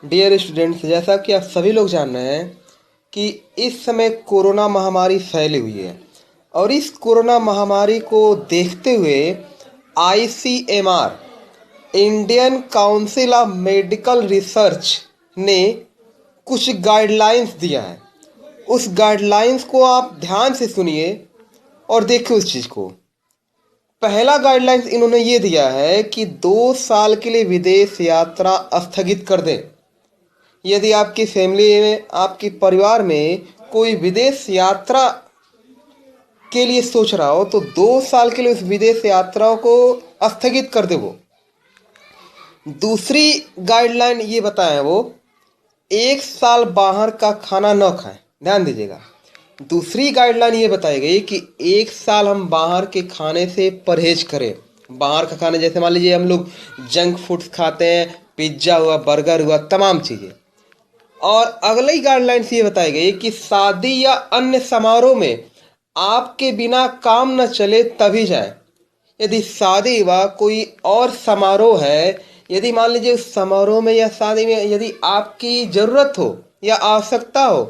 Dear students, जैसा कि आप सभी लोग जान रहे हैं कि इस समय कोरोना महामारी फैली हुई है और इस कोरोना महामारी को देखते हुए ICMR Indian council of medical research ने कुछ गाइडलाइंस दिया है। उस गाइडलाइंस को आप ध्यान से सुनिए और देखिए उस चीज़ को। पहला गाइडलाइंस इन्होंने ये दिया है कि 2 साल के लिए विदेश यात्रा स्थगित कर दें। यदि आपकी फैमिली में, आपके परिवार में कोई विदेश यात्रा के लिए सोच रहा हो तो 2 साल के लिए उस विदेश यात्रा को स्थगित कर दे। वो दूसरी गाइडलाइन ये बताया, वो 1 साल बाहर का खाना न खाएं। ध्यान दीजिएगा, दूसरी गाइडलाइन ये बताई गई कि 1 साल हम बाहर के खाने से परहेज करें। बाहर का खाना जैसे मान लीजिए हम लोग जंक फूड्स खाते हैं, पिज्ज़ा हुआ, बर्गर हुआ, तमाम चीज़ें। और अगली गाइडलाइंस ये बताई गई कि शादी या अन्य समारोह में आपके बिना काम न चले तभी जाएं। यदि शादी व कोई और समारोह है, यदि मान लीजिए उस समारोह में या शादी में यदि आपकी ज़रूरत हो या आवश्यकता हो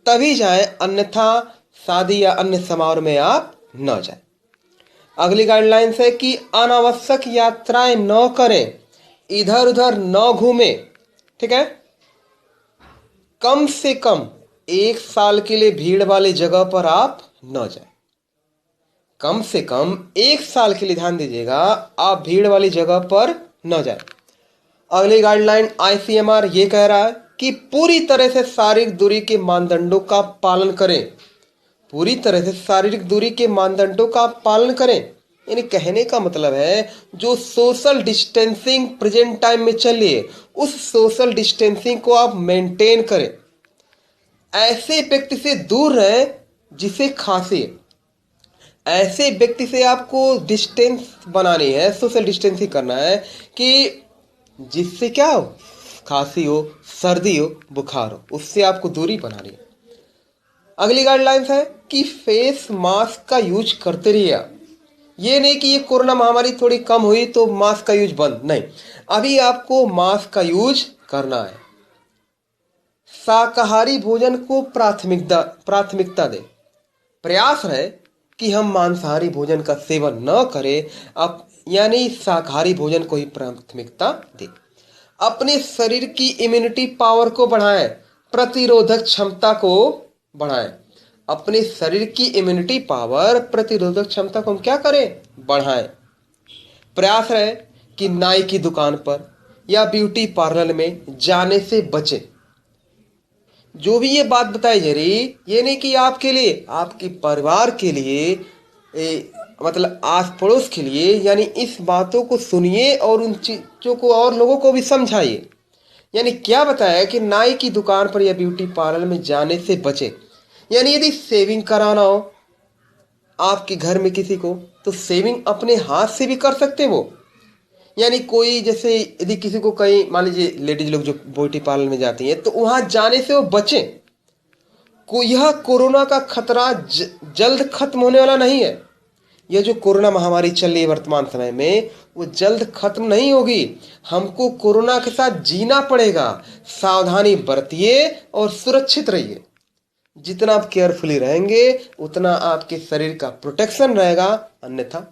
तभी जाएं, अन्यथा शादी या अन्य समारोह में आप न जाएं। अगली गाइडलाइंस है कि अनावश्यक यात्राएं न करें, इधर उधर न घूमें। ठीक है, कम से कम 1 साल के लिए भीड़ वाली जगह पर आप न जाएं। कम से कम 1 साल के लिए, ध्यान दीजिएगा, आप भीड़ वाली जगह पर न जाएं। अगली गाइडलाइन आईसीएमआर ये कह रहा है कि पूरी तरह से शारीरिक दूरी के मानदंडों का पालन करें। पूरी तरह से शारीरिक दूरी के मानदंडों का पालन करें, यानी कहने का मतलब है जो सोशल डिस्टेंसिंग प्रेजेंट टाइम में चल रही है उस सोशल डिस्टेंसिंग को आप मेंटेन करें। ऐसे व्यक्ति से दूर रहें जिसे खांसी है। ऐसे व्यक्ति से आपको डिस्टेंस बनानी है, सोशल डिस्टेंसिंग करना है कि जिससे क्या हो, खांसी हो, सर्दी हो, बुखार हो, उससे आपको दूरी बनानी है। अगली गाइडलाइंस है कि फेस मास्क का यूज करते रहिए। ये नहीं कि ये कोरोना महामारी थोड़ी कम हुई तो मास्क का यूज बंद, नहीं, अभी आपको मास्क का यूज करना है। शाकाहारी भोजन को प्राथमिकता दें। प्रयास रहे कि हम मांसाहारी भोजन का सेवन न करें, अब यानी शाकाहारी भोजन को ही प्राथमिकता दें। अपने शरीर की इम्यूनिटी पावर को बढ़ाएं, प्रतिरोधक क्षमता को बढ़ाएं। अपने शरीर की इम्यूनिटी पावर, प्रतिरोधक क्षमता को हम क्या करें, बढ़ाएं। प्रयास रहे कि नाई की दुकान पर या ब्यूटी पार्लर में जाने से बचें। जो भी ये बात बताई जा रही, ये नहीं कि आपके लिए, आपके परिवार के लिए, मतलब आस पड़ोस के लिए, यानी इस बातों को सुनिए और उन चीज़ों को और लोगों को भी समझाइए। यानी क्या बताया कि नाई की दुकान पर या ब्यूटी पार्लर में जाने से बचे। यानी यदि सेविंग कराना हो आपके घर में किसी को, तो सेविंग अपने हाथ से भी कर सकते वो। यानी कोई जैसे यदि किसी को कहीं, मान लीजिए लेडीज लोग जो ब्यूटी पार्लर में जाती हैं, तो वहां जाने से वो बचें। यह कोरोना का खतरा जल्द खत्म होने वाला नहीं है। यह जो कोरोना महामारी चल रही है वर्तमान समय में, वो जल्द खत्म नहीं होगी। हमको कोरोना के साथ जीना पड़ेगा। सावधानी बरतिए और सुरक्षित रहिए। जितना आप केयरफुली रहेंगे उतना आपके शरीर का प्रोटेक्शन रहेगा, अन्यथा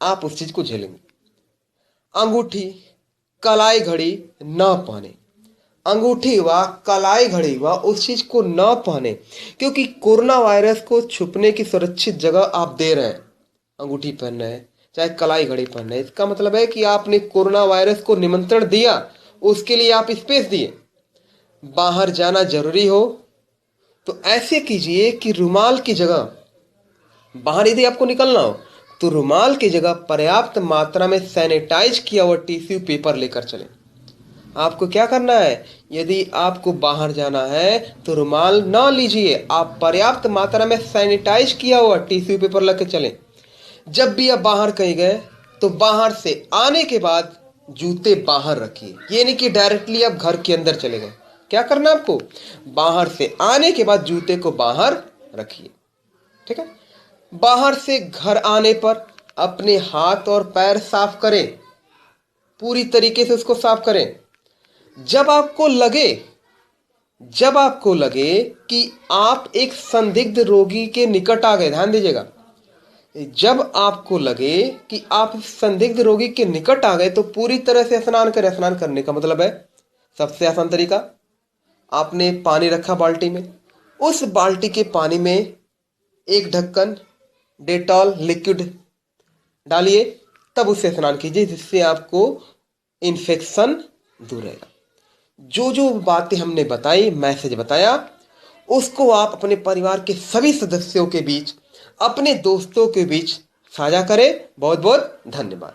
आप उस चीज को झेलेंगे। अंगूठी, कलाई घड़ी न पहने। अंगूठी व कलाई घड़ी व उस चीज को न पहने, क्योंकि कोरोना वायरस को छुपने की सुरक्षित जगह आप दे रहे हैं। अंगूठी पहन रहे हैं, चाहे कलाई घड़ी पहन रहे हैं, इसका मतलब है कि आपने कोरोना वायरस को निमंत्रण दिया, उसके लिए आप स्पेस दिए। बाहर जाना जरूरी हो तो ऐसे कीजिए कि रुमाल की जगह, बाहर यदि आपको निकलना हो तो रुमाल की जगह पर्याप्त मात्रा में सैनिटाइज किया हुआ टिश्यू पेपर लेकर चलें। आपको क्या करना है, यदि आपको बाहर जाना है तो रुमाल न लीजिए, आप पर्याप्त मात्रा में सैनिटाइज किया हुआ टिश्यू पेपर लेकर चलें। जब भी आप बाहर कहीं गए तो बाहर से आने के बाद जूते बाहर रखिए। ये नहीं कि डायरेक्टली आप घर के अंदर चले गए। क्या करना आपको, बाहर से आने के बाद जूते को बाहर रखिए। ठीक है, बाहर से घर आने पर अपने हाथ और पैर साफ करें, पूरी तरीके से उसको साफ करें। जब आपको लगे कि आप एक संदिग्ध रोगी के निकट आ गए, ध्यान दीजिएगा, जब आपको लगे कि आप संदिग्ध रोगी के निकट आ गए तो पूरी तरह से स्नान करें। स्नान करने का मतलब है, सबसे आसान तरीका, आपने पानी रखा बाल्टी में, उस बाल्टी के पानी में एक ढक्कन डेटॉल लिक्विड डालिए, तब उससे स्नान कीजिए, जिससे आपको इन्फेक्शन दूर रहेगा। जो जो बातें हमने बताई, मैसेज बताया, उसको आप अपने परिवार के सभी सदस्यों के बीच, अपने दोस्तों के बीच साझा करें। बहुत बहुत धन्यवाद।